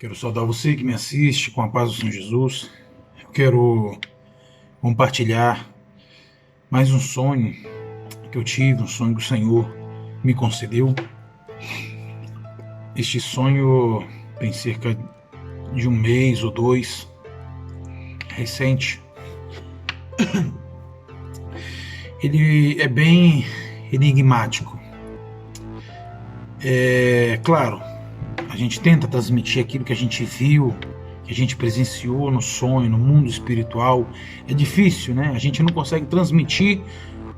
Quero saudar você que me assiste com a paz do Senhor Jesus. Eu quero compartilhar mais um sonho que eu tive, um sonho que o Senhor me concedeu. Este sonho tem cerca de um mês ou dois, recente. Ele é bem enigmático. Claro, a gente tenta transmitir aquilo que a gente viu, que a gente presenciou no sonho, no mundo espiritual. É difícil, né? A gente não consegue transmitir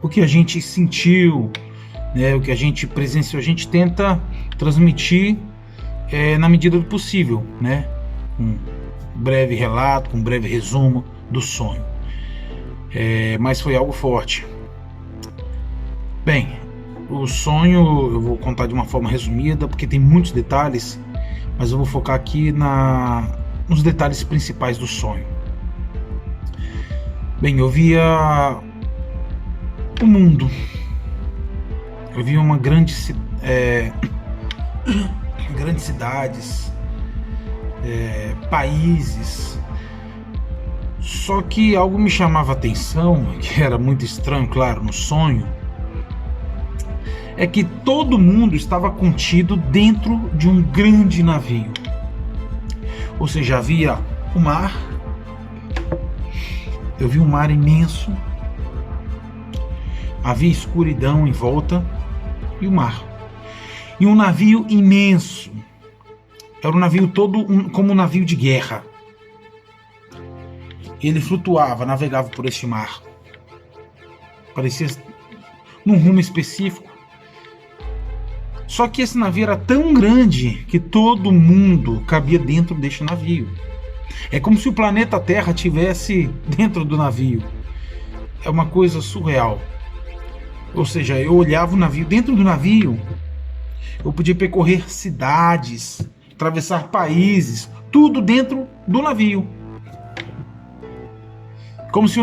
o que a gente sentiu, né? O que a gente presenciou. A gente tenta transmitir na medida do possível, né? Um breve relato, um breve resumo do sonho. Mas foi algo forte. Bem, o sonho eu vou contar de uma forma resumida, porque tem muitos detalhes, mas eu vou focar aqui nos detalhes principais do sonho. Bem, eu via o mundo. Eu via grandes cidades, países. Só que algo me chamava a atenção, que era muito estranho, claro, no sonho, é que todo mundo estava contido dentro de um grande navio. Ou seja, havia o mar, eu vi um mar imenso, havia escuridão em volta e o mar. E um navio imenso, era um navio todo como um navio de guerra. Ele flutuava, navegava por este mar, parecia num rumo específico. Só que esse navio era tão grande que todo mundo cabia dentro deste navio. É como se o planeta Terra tivesse dentro do navio. É uma coisa surreal. Ou seja, eu olhava o navio, dentro do navio, eu podia percorrer cidades, atravessar países, tudo dentro do navio. Como se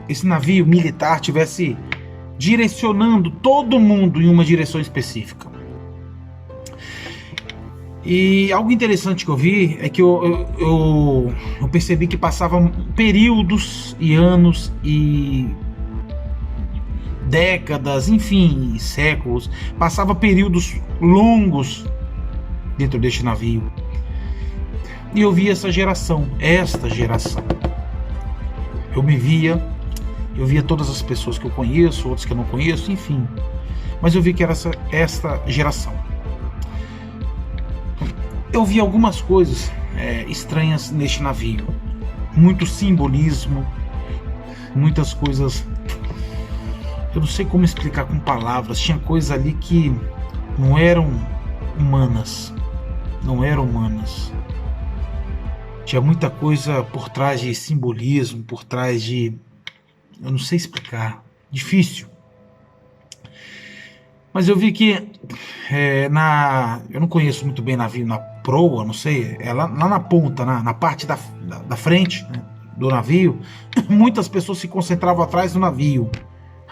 esse navio militar, tivesse direcionando todo mundo em uma direção específica. E algo interessante que eu vi é que eu percebi que passavam períodos e anos e décadas, enfim, séculos. Passava períodos longos dentro deste navio. E eu vi esta geração. Eu via todas as pessoas que eu conheço, outras que eu não conheço, enfim. Mas eu vi que era esta geração. Eu vi algumas coisas estranhas neste navio. Muito simbolismo, muitas coisas. Eu não sei como explicar com palavras. Tinha coisas ali que não eram humanas. Tinha muita coisa por trás de simbolismo, por trás de... Eu não sei explicar. Difícil. Mas eu vi que eu não conheço muito bem navio, na proa, não sei, lá na ponta, na parte da frente, né, do navio, muitas pessoas se concentravam atrás do navio.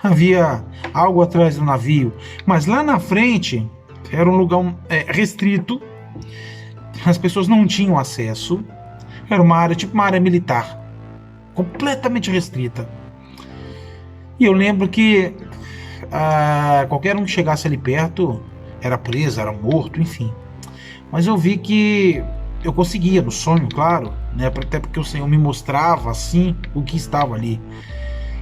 Havia algo atrás do navio. Mas lá na frente era um lugar restrito, as pessoas não tinham acesso, era uma área, tipo uma área militar, completamente restrita. E eu lembro que qualquer um que chegasse ali perto era preso, era morto, enfim. Mas eu vi que eu conseguia, no sonho, claro, né? Até porque o Senhor me mostrava assim o que estava ali.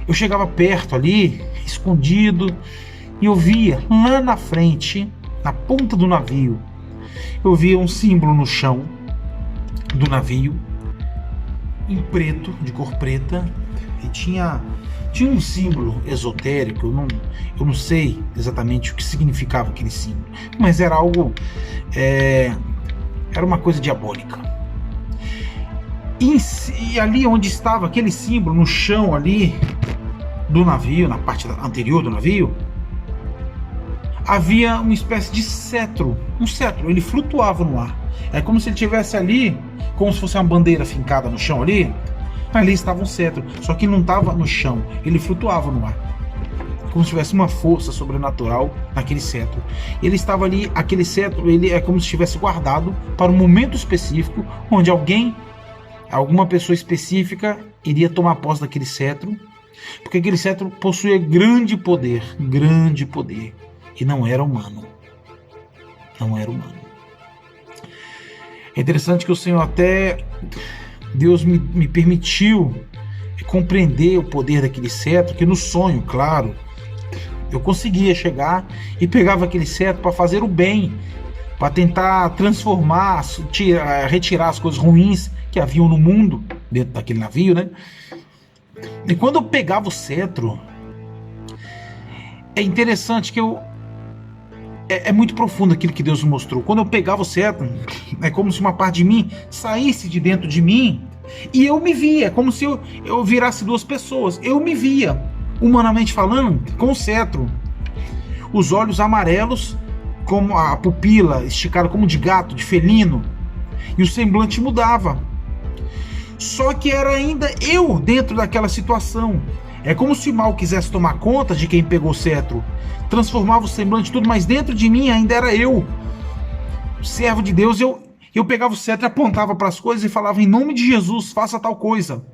Eu chegava perto ali, escondido, e eu via lá na frente, na ponta do navio, eu via um símbolo no chão do navio, em preto, de cor preta, e tinha um símbolo esotérico. Eu não sei exatamente o que significava aquele símbolo, mas era algo, era uma coisa diabólica. E ali onde estava aquele símbolo, no chão ali do navio, na parte anterior do navio, havia uma espécie de cetro, um cetro. Ele flutuava no ar. É como se ele estivesse ali, como se fosse uma bandeira fincada no chão ali. Ali estava um cetro, só que não estava no chão, ele flutuava no ar. como se tivesse uma força sobrenatural naquele cetro. Ele estava ali, aquele cetro, ele é como se estivesse guardado para um momento específico, onde alguma pessoa específica iria tomar posse daquele cetro, porque aquele cetro possuía grande poder, e não era humano. Não era humano. É interessante que o Senhor Deus me permitiu compreender o poder daquele cetro, que no sonho, claro, eu conseguia chegar e pegava aquele cetro para fazer o bem, para tentar transformar, retirar as coisas ruins que haviam no mundo, dentro daquele navio, né? E quando eu pegava o cetro, é interessante que é muito profundo aquilo que Deus me mostrou. Quando eu pegava o cetro, é como se uma parte de mim saísse de dentro de mim e eu me via, como se eu virasse duas pessoas. Eu me via, humanamente falando, com o cetro. Os olhos amarelos, como a pupila esticada como de gato, de felino, e o semblante mudava. Só que era ainda eu dentro daquela situação. É como se o mal quisesse tomar conta de quem pegou o cetro, transformava o semblante tudo, mas dentro de mim ainda era eu, servo de Deus. Eu pegava o cetro e apontava para as coisas e falava: em nome de Jesus, faça tal coisa.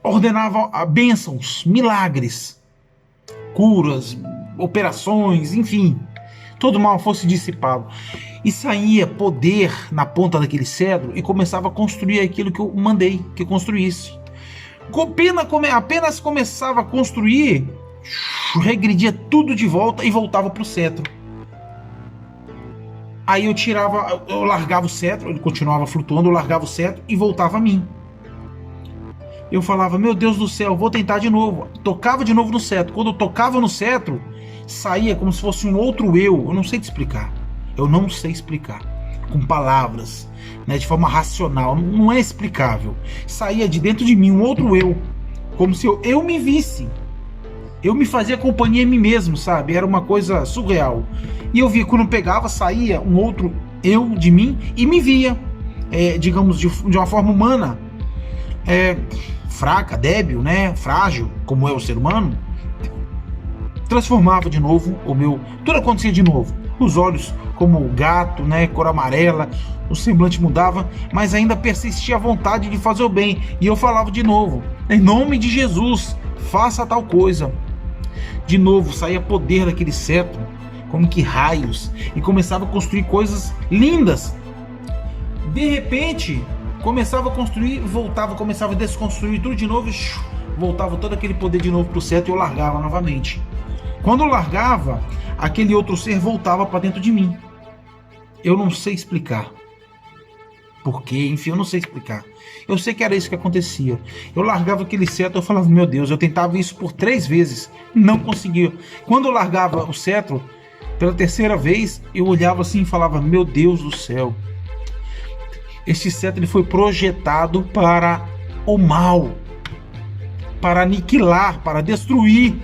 Ordenava bênçãos, milagres, curas, operações, enfim, todo mal fosse dissipado. E saía poder na ponta daquele cetro e começava a construir aquilo que eu mandei que construísse. Apenas começava a construir, regredia tudo de volta e voltava para o cetro. Aí eu largava o cetro, ele continuava flutuando, eu largava o cetro e voltava a mim. Eu falava: meu Deus do céu, vou tentar de novo. Tocava de novo no cetro. Quando eu tocava no cetro, saía como se fosse um outro eu não sei te explicar. Eu não sei explicar com palavras, né, de forma racional, não é explicável. Saía de dentro de mim um outro eu, como se eu me visse. Eu me fazia companhia em mim mesmo, sabe? Era uma coisa surreal. E eu via, quando eu pegava, saía um outro eu de mim e me via, digamos, de uma forma humana, fraca, débil, né? Frágil, como é o ser humano. Transformava de novo tudo acontecia de novo. Os olhos como o gato, né? Cor amarela, o semblante mudava, mas ainda persistia a vontade de fazer o bem. E eu falava de novo: em nome de Jesus, faça tal coisa. De novo saía poder daquele cetro, como que raios, e começava a construir coisas lindas. De repente, começava a construir, voltava, começava a desconstruir tudo de novo, voltava todo aquele poder de novo pro cetro e eu largava novamente. Quando eu largava, aquele outro ser voltava para dentro de mim. Eu não sei explicar porquê, enfim, eu não sei explicar. Eu sei que era isso que acontecia. Eu largava aquele cetro, eu falava: meu Deus, eu tentava isso por 3 vezes, não conseguia. Quando eu largava o cetro, pela 3ª vez, eu olhava assim e falava: meu Deus do céu, este cetro ele foi projetado para o mal, para aniquilar, para destruir.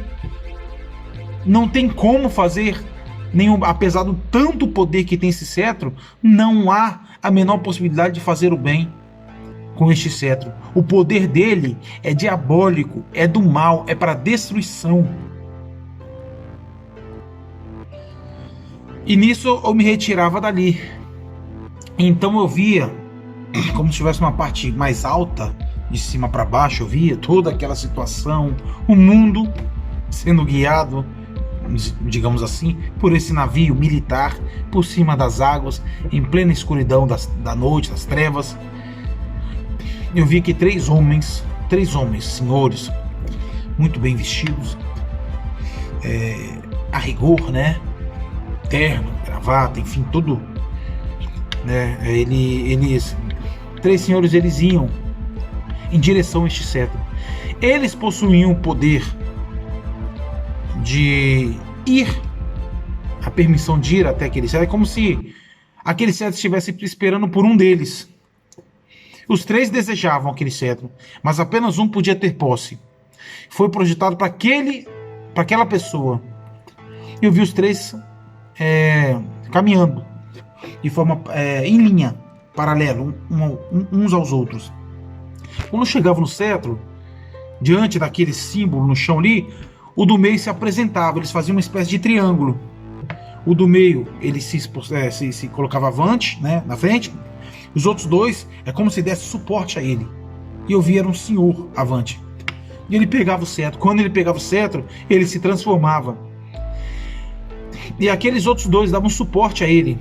Não tem como fazer nenhum, apesar do tanto poder que tem esse cetro, não há a menor possibilidade de fazer o bem com este cetro. O poder dele é diabólico, é do mal, é para destruição. E nisso eu me retirava dali. Então eu via, como se tivesse uma parte mais alta, de cima para baixo, eu via toda aquela situação, o mundo sendo guiado, digamos assim, por esse navio militar, por cima das águas, em plena escuridão da noite, das trevas. Eu vi que 3 homens, senhores, muito bem vestidos, a rigor, né, terno, gravata, enfim, tudo, né, eles 3 senhores, eles iam em direção a este cetro. Eles possuíam o poder de ir, a permissão de ir até aquele cetro. É como se aquele cetro estivesse esperando por um deles. Os 3 desejavam aquele cetro, mas apenas um podia ter posse. Foi projetado para aquela pessoa. Eu vi os 3 caminhando de forma em linha, paralela, uns aos outros. Quando chegavam no cetro, diante daquele símbolo no chão ali, o do meio se apresentava, eles faziam uma espécie de triângulo. O do meio, ele se colocava avante, né, na frente. Os outros dois, é como se desse suporte a ele. E eu vi, era um senhor avante. E ele pegava o cetro. Quando ele pegava o cetro, ele se transformava. E aqueles outros dois davam suporte a ele.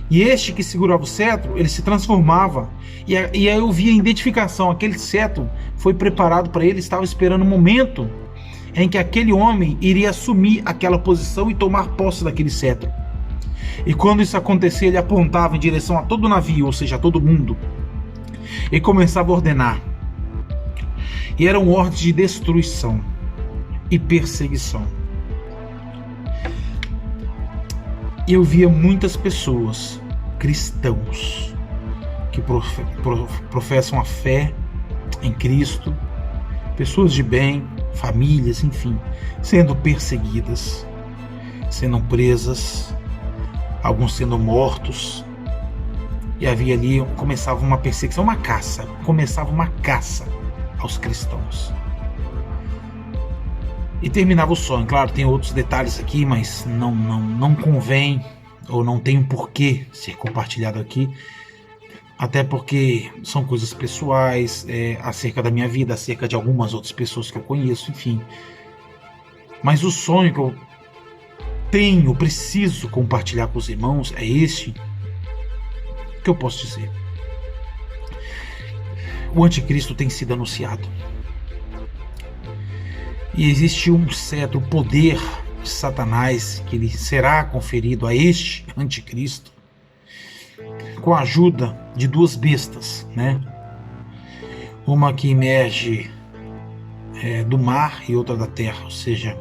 E este que segurava o cetro, ele se transformava. E aí eu vi a identificação. Aquele cetro foi preparado para ele, estava esperando o momento em que aquele homem iria assumir aquela posição e tomar posse daquele cetro. E quando isso acontecia, ele apontava em direção a todo o navio, ou seja, a todo mundo, e começava a ordenar. E eram ordens de destruição e perseguição. E eu via muitas pessoas, cristãos, que professam a fé em Cristo, pessoas de bem, famílias, enfim, sendo perseguidas, sendo presas, alguns sendo mortos. E havia ali, começava uma perseguição, começava uma caça aos cristãos. E terminava o sonho. Claro, tem outros detalhes aqui, mas não convém, ou não tem um porquê ser compartilhado aqui, até porque são coisas pessoais, acerca da minha vida, acerca de algumas outras pessoas que eu conheço, enfim. Mas o sonho que eu preciso compartilhar com os irmãos é este, que eu posso dizer. O anticristo tem sido anunciado. E existe um cetro, o poder de Satanás, que ele será conferido a este anticristo, com a ajuda de duas bestas, né? Uma que emerge do mar e outra da terra, ou seja,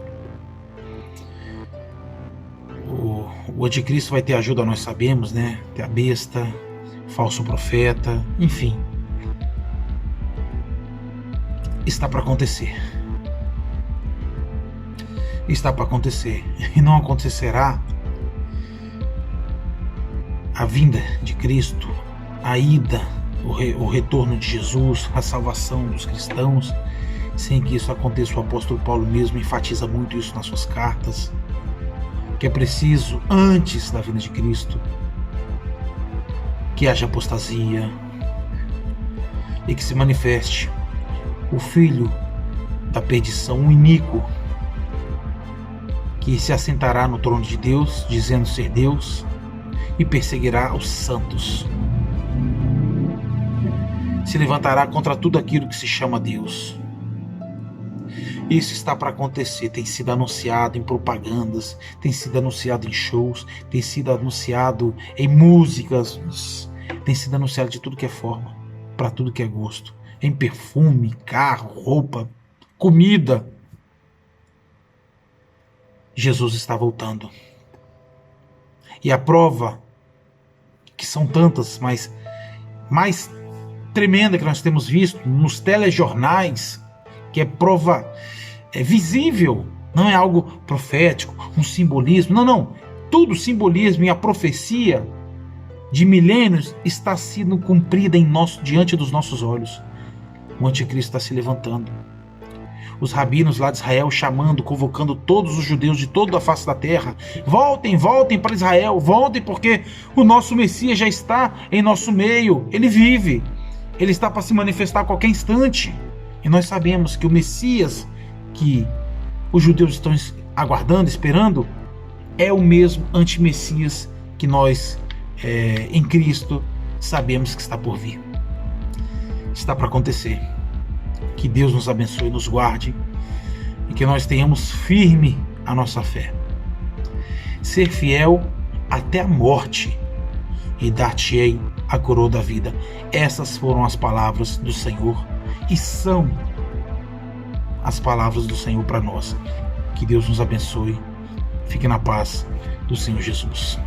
o anticristo vai ter ajuda, nós sabemos, né? Tem a besta, falso profeta, enfim. Está para acontecer. Está para acontecer. E não acontecerá a vinda de Cristo, a ida, o retorno de Jesus, a salvação dos cristãos, sem que isso aconteça. O apóstolo Paulo mesmo enfatiza muito isso nas suas cartas, que é preciso, antes da vinda de Cristo, que haja apostasia e que se manifeste o filho da perdição, o iníquo, que se assentará no trono de Deus, dizendo ser Deus, e perseguirá os santos. Se levantará contra tudo aquilo que se chama Deus. Isso está para acontecer, tem sido anunciado em propagandas, tem sido anunciado em shows, tem sido anunciado em músicas, tem sido anunciado de tudo que é forma, para tudo que é gosto, em perfume, carro, roupa, comida. Jesus está voltando. E a prova, que são tantas, mas mais tremenda que nós temos visto nos telejornais, que é prova visível, não é algo profético, um simbolismo, não, tudo simbolismo, e a profecia de milênios está sendo cumprida diante dos nossos olhos. O anticristo está se levantando. Os rabinos lá de Israel chamando, convocando todos os judeus de toda a face da terra: voltem para Israel, voltem, porque o nosso Messias já está em nosso meio, ele vive, ele está para se manifestar a qualquer instante. E nós sabemos que o Messias que os judeus estão aguardando, esperando, é o mesmo anti-Messias que nós, em Cristo, sabemos que está por vir. Está para acontecer. Que Deus nos abençoe, nos guarde, e que nós tenhamos firme a nossa fé. Ser fiel até a morte, e dar-te-ei a coroa da vida. Essas foram as palavras do Senhor, e são as palavras do Senhor para nós. Que Deus nos abençoe. Fique na paz do Senhor Jesus.